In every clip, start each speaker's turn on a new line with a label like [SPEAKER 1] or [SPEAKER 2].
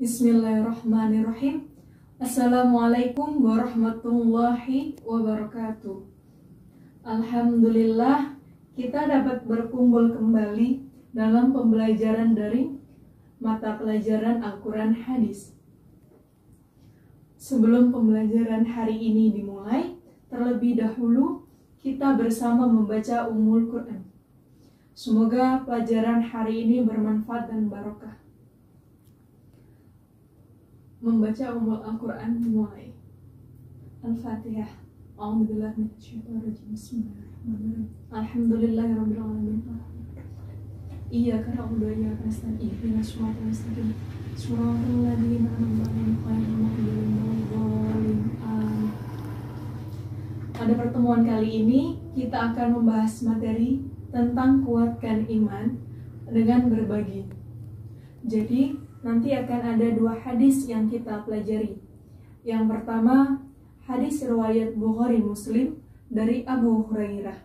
[SPEAKER 1] Bismillahirrahmanirrahim. Assalamualaikum warahmatullahi wabarakatuh. Alhamdulillah, kita dapat berkumpul kembali dalam pembelajaran dari mata pelajaran Al-Quran Hadis. Sebelum pembelajaran hari ini dimulai, terlebih dahulu kita bersama membaca Ummul Quran. Semoga pelajaran hari ini bermanfaat dan barokah. Membaca Ummul Al-Quran dimulai. Al-Fatihah. A'udzubillahi minasyaitonir rajim. Bismillahirrahmanirrahim. Alhamdulillahirabbil alamin. Iyyaka na'budu wa iyyaka nasta'in. Ihdinas siratal mustaqim. Shiratal ladzina an'amta 'alaihim ghairil maghdubi 'alaihim waladdallin. Amin. Pada pertemuan kali ini kita akan membahas materi tentang kuatkan iman dengan berbagi. Jadi, nanti akan ada 2 hadis yang kita pelajari. Yang pertama, hadis riwayat Bukhari Muslim dari Abu Hurairah.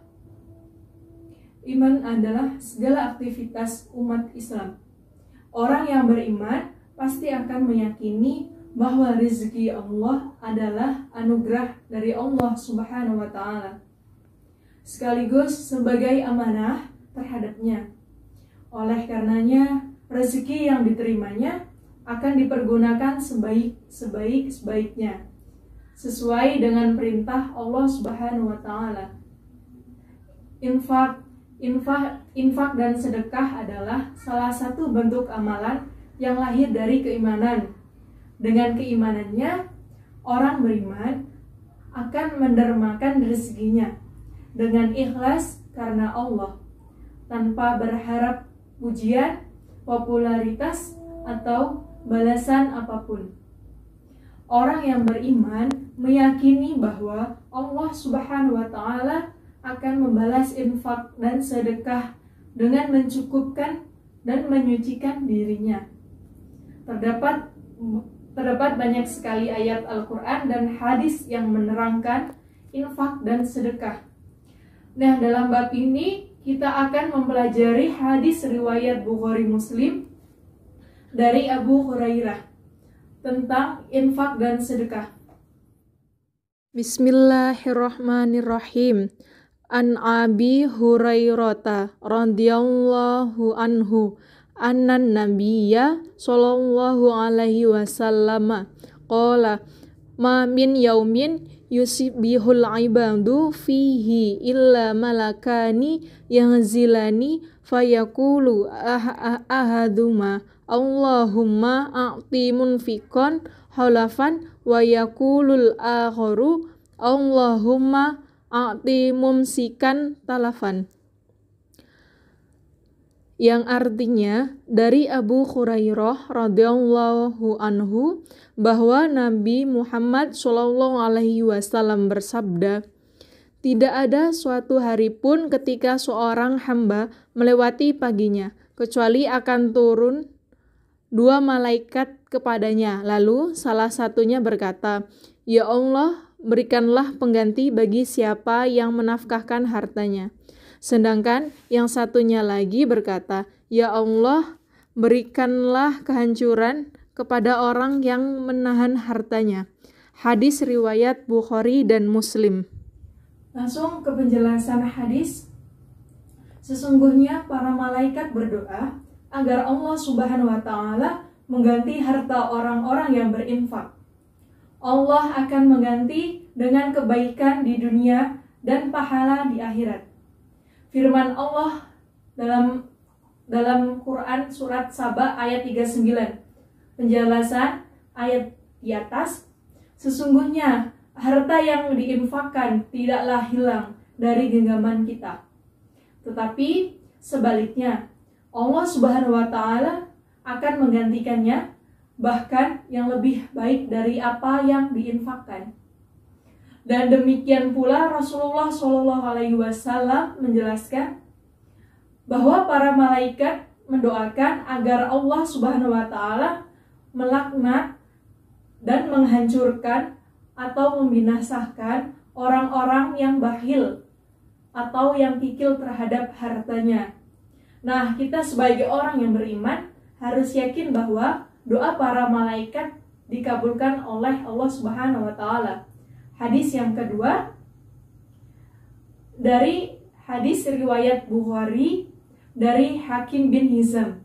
[SPEAKER 1] Iman adalah segala aktivitas umat Islam. Orang yang beriman pasti akan meyakini bahwa rezeki Allah adalah anugerah dari Allah Subhanahu wa Ta'ala, sekaligus sebagai amanah terhadapnya. Oleh karenanya, rezeki yang diterimanya akan dipergunakan sebaik-baiknya, sesuai dengan perintah Allah Subhanahu wa Ta'ala. Infak dan sedekah adalah salah satu bentuk amalan yang lahir dari keimanan. Dengan keimanannya, orang beriman akan mendermakan rezekinya dengan ikhlas karena Allah, tanpa berharap pujian, popularitas, atau balasan apapun. Orang yang beriman meyakini bahwa Allah Subhanahu wa Ta'ala akan membalas infak dan sedekah dengan mencukupkan dan menyucikan dirinya. Terdapat banyak sekali ayat Al-Quran dan hadis yang menerangkan infak dan sedekah. Nah, dalam bab ini kita akan mempelajari hadis riwayat Bukhari Muslim dari Abu Hurairah tentang infak dan sedekah.
[SPEAKER 2] Bismillahirrahmanirrahim. An Abi Hurairata radhiyallahu anhu annan nabiyya sallallahu alaihi wasallam qala ma min yaumin yusbihul ibadu fihi illa malakani yanzilani fayaqulu ahaduma Allahumma a'ti munfiqan halafan wa yaqulul akharu Allahumma a'ti mumsikan talafan, yang artinya dari Abu Hurairah radhiyallahu anhu bahwa Nabi Muhammad SAW bersabda, tidak ada suatu hari pun ketika seorang hamba melewati paginya kecuali akan turun 2 malaikat kepadanya, lalu salah satunya berkata, ya Allah, berikanlah pengganti bagi siapa yang menafkahkan hartanya. Sedangkan yang satunya lagi berkata, ya Allah, berikanlah kehancuran kepada orang yang menahan hartanya. Hadis riwayat Bukhari dan Muslim.
[SPEAKER 1] Langsung ke penjelasan hadis. Sesungguhnya para malaikat berdoa agar Allah Subhanahu wa Ta'ala mengganti harta orang-orang yang berinfak. Allah akan mengganti dengan kebaikan di dunia dan pahala di akhirat. Firman Allah dalam Quran surat Saba ayat 39. Penjelasan ayat di atas, sesungguhnya harta yang diinfakkan tidaklah hilang dari genggaman kita. Tetapi sebaliknya, Allah Subhanahu wa Ta'ala akan menggantikannya bahkan yang lebih baik dari apa yang diinfakkan. Dan demikian pula Rasulullah SAW menjelaskan bahwa para malaikat mendoakan agar Allah Subhanahu wa Ta'ala melaknat dan menghancurkan atau membinasakan orang-orang yang bakhil atau yang kikil terhadap hartanya. Nah, kita sebagai orang yang beriman harus yakin bahwa doa para malaikat dikabulkan oleh Allah Subhanahu wa taala. Hadis yang kedua dari hadis riwayat Bukhari dari Hakim bin Hizam.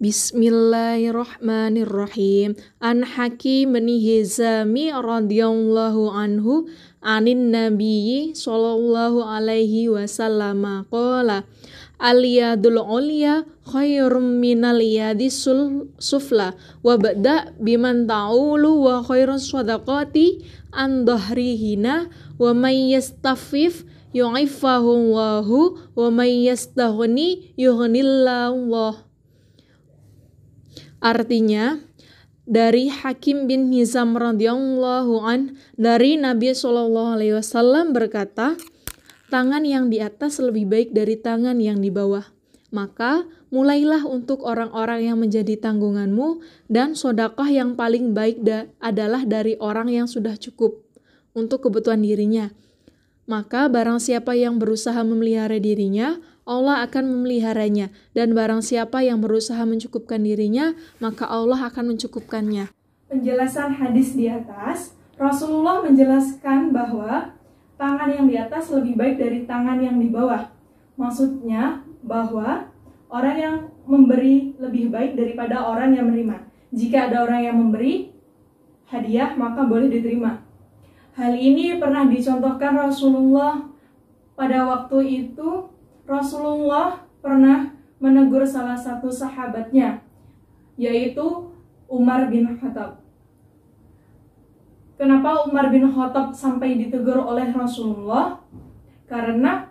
[SPEAKER 2] Bismillahirrahmanirrahim. An Hakim bin Hizami radhiyallahu anhu anin nabiyyi sallallahu alaihi wasallam qala al-yadul ulya khairum minal yadis sufla wa ba'da biman ta'ulu wa khairus sadaqati an dhahrihina wa may yastafif yu'iffahu Allahu wa may yastaghni yughnillahu. Artinya, dari Hakim bin Hizam radhiyallahu an dari Nabi SAW berkata, tangan yang di atas lebih baik dari tangan yang di bawah. Maka mulailah untuk orang-orang yang menjadi tanggunganmu, dan sedekah yang paling baik adalah dari orang yang sudah cukup untuk kebutuhan dirinya. Maka barang siapa yang berusaha memelihara dirinya, Allah akan memeliharanya, dan barang siapa yang berusaha mencukupkan dirinya, maka Allah akan mencukupkannya.
[SPEAKER 1] Penjelasan hadis di atas, Rasulullah menjelaskan bahwa tangan yang di atas lebih baik dari tangan yang di bawah. Maksudnya bahwa orang yang memberi lebih baik daripada orang yang menerima. Jika ada orang yang memberi hadiah, maka boleh diterima. Hal ini pernah dicontohkan Rasulullah. Pada waktu itu Rasulullah pernah menegur salah satu sahabatnya, yaitu Umar bin Khattab. Kenapa Umar bin Khattab sampai ditegur oleh Rasulullah? Karena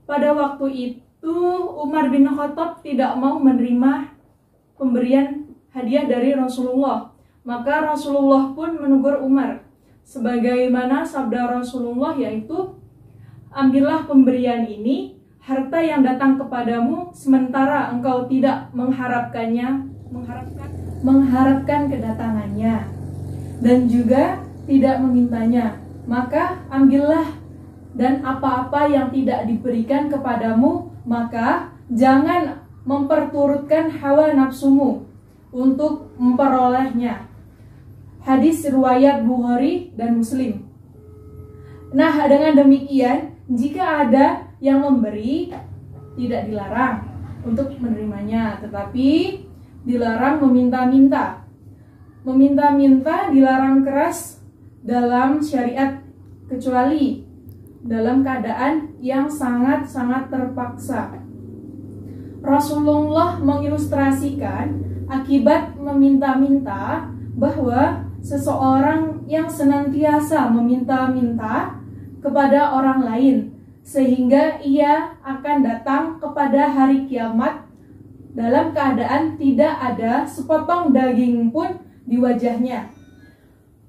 [SPEAKER 1] pada waktu itu Umar bin Khattab tidak mau menerima pemberian hadiah dari Rasulullah. Maka Rasulullah pun menegur Umar, sebagaimana sabda Rasulullah, yaitu ambillah pemberian ini, harta yang datang kepadamu, sementara engkau tidak mengharapkan kedatangannya, dan juga tidak memintanya. Maka ambillah, dan apa-apa yang tidak diberikan kepadamu, maka jangan memperturutkan hawa nafsumu untuk memperolehnya. Hadis riwayat Bukhari dan Muslim. Nah, dengan demikian, jika ada yang memberi, tidak dilarang untuk menerimanya, tetapi dilarang meminta-minta. Meminta-minta dilarang keras dalam syariat, kecuali dalam keadaan yang sangat-sangat terpaksa. Rasulullah mengilustrasikan akibat meminta-minta bahwa seseorang yang senantiasa meminta-minta kepada orang lain, sehingga ia akan datang kepada hari kiamat dalam keadaan tidak ada sepotong daging pun di wajahnya.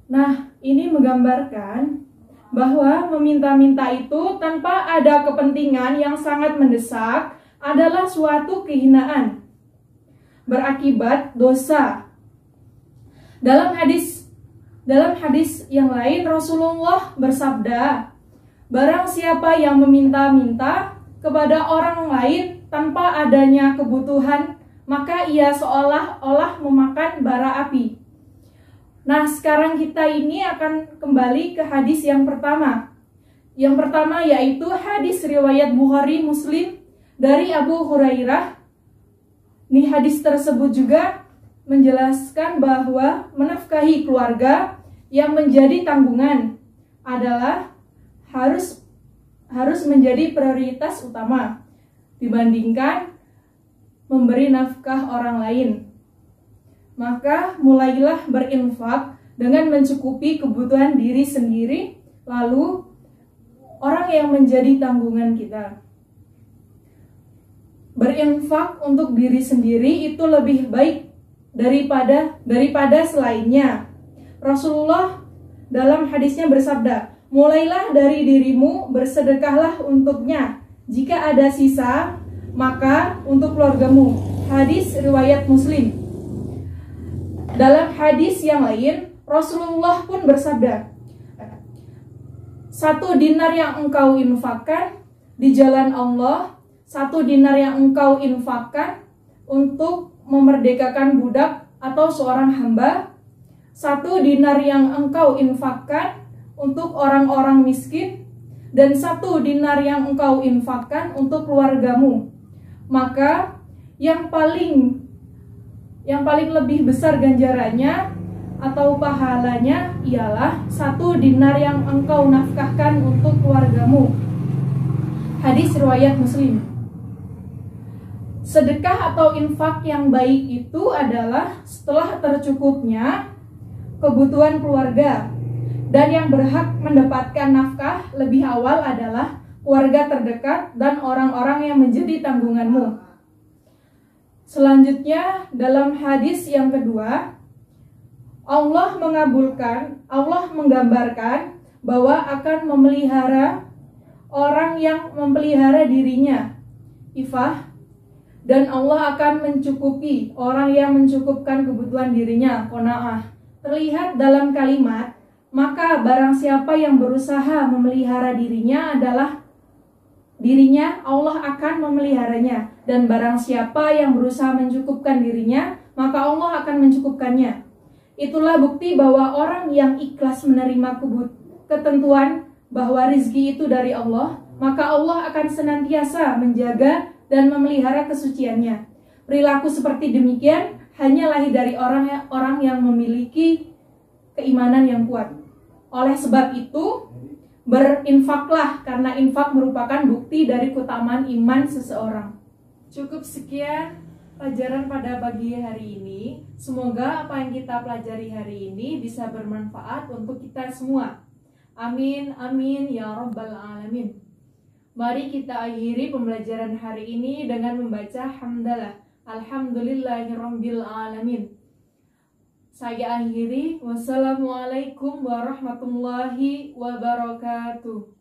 [SPEAKER 1] Nah, ini menggambarkan bahwa meminta-minta itu tanpa ada kepentingan yang sangat mendesak adalah suatu kehinaan, berakibat dosa. Dalam hadis yang lain Rasulullah bersabda, barang siapa yang meminta-minta kepada orang lain tanpa adanya kebutuhan, maka ia seolah-olah memakan bara api. Nah, sekarang kita ini akan kembali ke hadis yang pertama. Yang pertama yaitu hadis riwayat Bukhari Muslim dari Abu Hurairah. Nih, hadis tersebut juga menjelaskan bahwa menafkahi keluarga yang menjadi tanggungan adalah harus menjadi prioritas utama dibandingkan memberi nafkah orang lain. Maka mulailah berinfak dengan mencukupi kebutuhan diri sendiri, lalu orang yang menjadi tanggungan kita. Berinfak untuk diri sendiri itu lebih baik daripada selainnya. Rasulullah dalam hadisnya bersabda, mulailah dari dirimu, bersedekahlah untuknya. Jika ada sisa, maka untuk keluargamu. Hadis riwayat Muslim. Dalam hadis yang lain, Rasulullah pun bersabda, 1 dinar yang engkau infakkan di jalan Allah, 1 dinar yang engkau infakkan untuk memerdekakan budak atau seorang hamba, 1 dinar yang engkau infakkan untuk orang-orang miskin, dan 1 dinar yang engkau infakkan untuk keluargamu. Maka yang paling lebih besar ganjarannya atau pahalanya ialah 1 dinar yang engkau nafkahkan untuk keluargamu. Hadis riwayat Muslim. Sedekah atau infak yang baik itu adalah setelah tercukupnya kebutuhan keluarga, dan yang berhak mendapatkan nafkah lebih awal adalah keluarga terdekat dan orang-orang yang menjadi tanggunganmu. Selanjutnya dalam hadis yang kedua, Allah menggambarkan bahwa akan memelihara orang yang memelihara dirinya, ifah, dan Allah akan mencukupi orang yang mencukupkan kebutuhan dirinya, qanaah. Terlihat dalam kalimat, maka barang siapa yang berusaha memelihara dirinya Allah akan memeliharanya, dan barang siapa yang berusaha mencukupkan dirinya, maka Allah akan mencukupkannya. Itulah bukti bahwa orang yang ikhlas menerima ketentuan bahwa rizki itu dari Allah, maka Allah akan senantiasa menjaga dan memelihara kesuciannya. Perilaku seperti demikian hanya lahir dari orang yang memiliki keimanan yang kuat. Oleh sebab itu, berinfaklah, karena infak merupakan bukti dari keutamaan iman seseorang. Cukup sekian pelajaran pada pagi hari ini. Semoga apa yang kita pelajari hari ini bisa bermanfaat untuk kita semua. Amin, amin, ya rabbal alamin. Mari kita akhiri pembelajaran hari ini dengan membaca hamdalah. Alhamdulillahirabbil alamin. Saya akhiri. Wassalamualaikum warahmatullahi wabarakatuh.